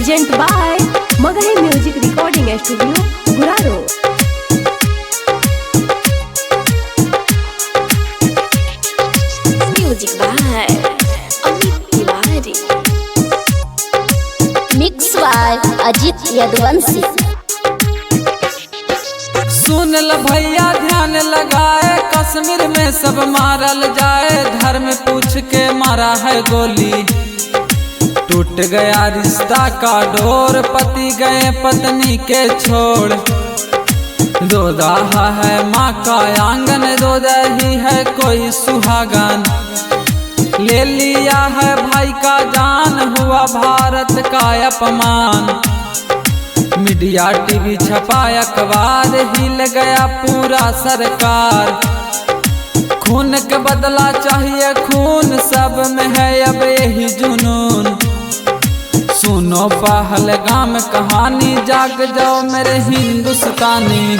Present by Magahi music recording studio Guraru. Music by Amit Tiwari, mix by Ajit Yaduvanshi. सुन ल भैया ध्यान लगाए, कश्मीर में सब मारल जाए। धर्म पूछ के मारा है गोली, टूट गया रिश्ता का डोर। पति गए पत्नी के छोड़, रो रहा है माँ का आंगन, रो रही है कोई सुहागन। ले लिया है भाई का जान, हुआ भारत का अपमान। मीडिया टीवी छपा अखबार, हिल गया पूरा सरकार। खून के बदला चाहिए खून, सब में है अब यही जुनून। सुनो पहलगाम कहानी, जाग जाओ मेरे हिंदुस्तानी।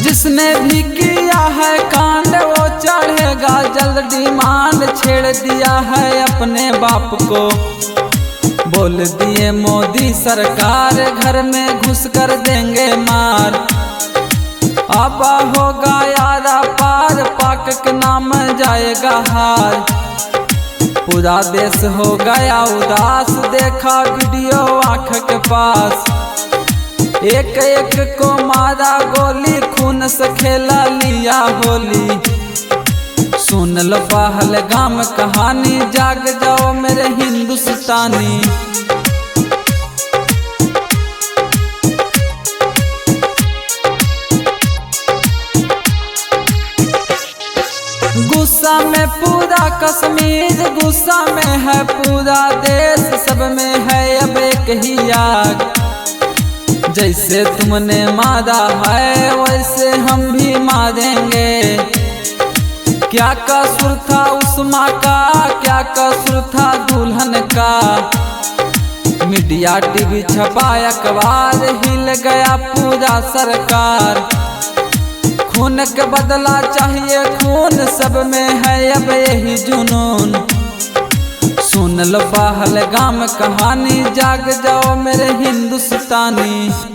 जिसने भी किया है कांड वो चढ़ेगा जल्द डिमांड। छेड़ दिया है अपने बाप को, बोल दिए मोदी सरकार। घर में घुस कर देंगे मार, अब होगा यारा पार। पाक के नाम जाएगा हार, पूरा देश हो गया उदास। देखा वीडियो आँख के पास, एक एक को मारा गोली। खून से खेला लिया होली, सुन लो पहलगाम कहानी। जाग जाओ मेरे हिंदुस्तानी। गुस्सा में पूरा कश्मीर, गुस्सा में है पूरा देश। सब में है अब एक ही आग, जैसे तुमने मारा है वैसे हम भी मारेंगे। क्या कसूर था उस माँ का, क्या कसूर था दुल्हन का। मीडिया टीवी छपा अखबार, हिल गया पूरा सरकार। खून के बदला चाहिए खून, सब में है अब यही जुनून। सुन लो पहलगाम कहानी, जाग जाओ मेरे हिंदुस्तानी।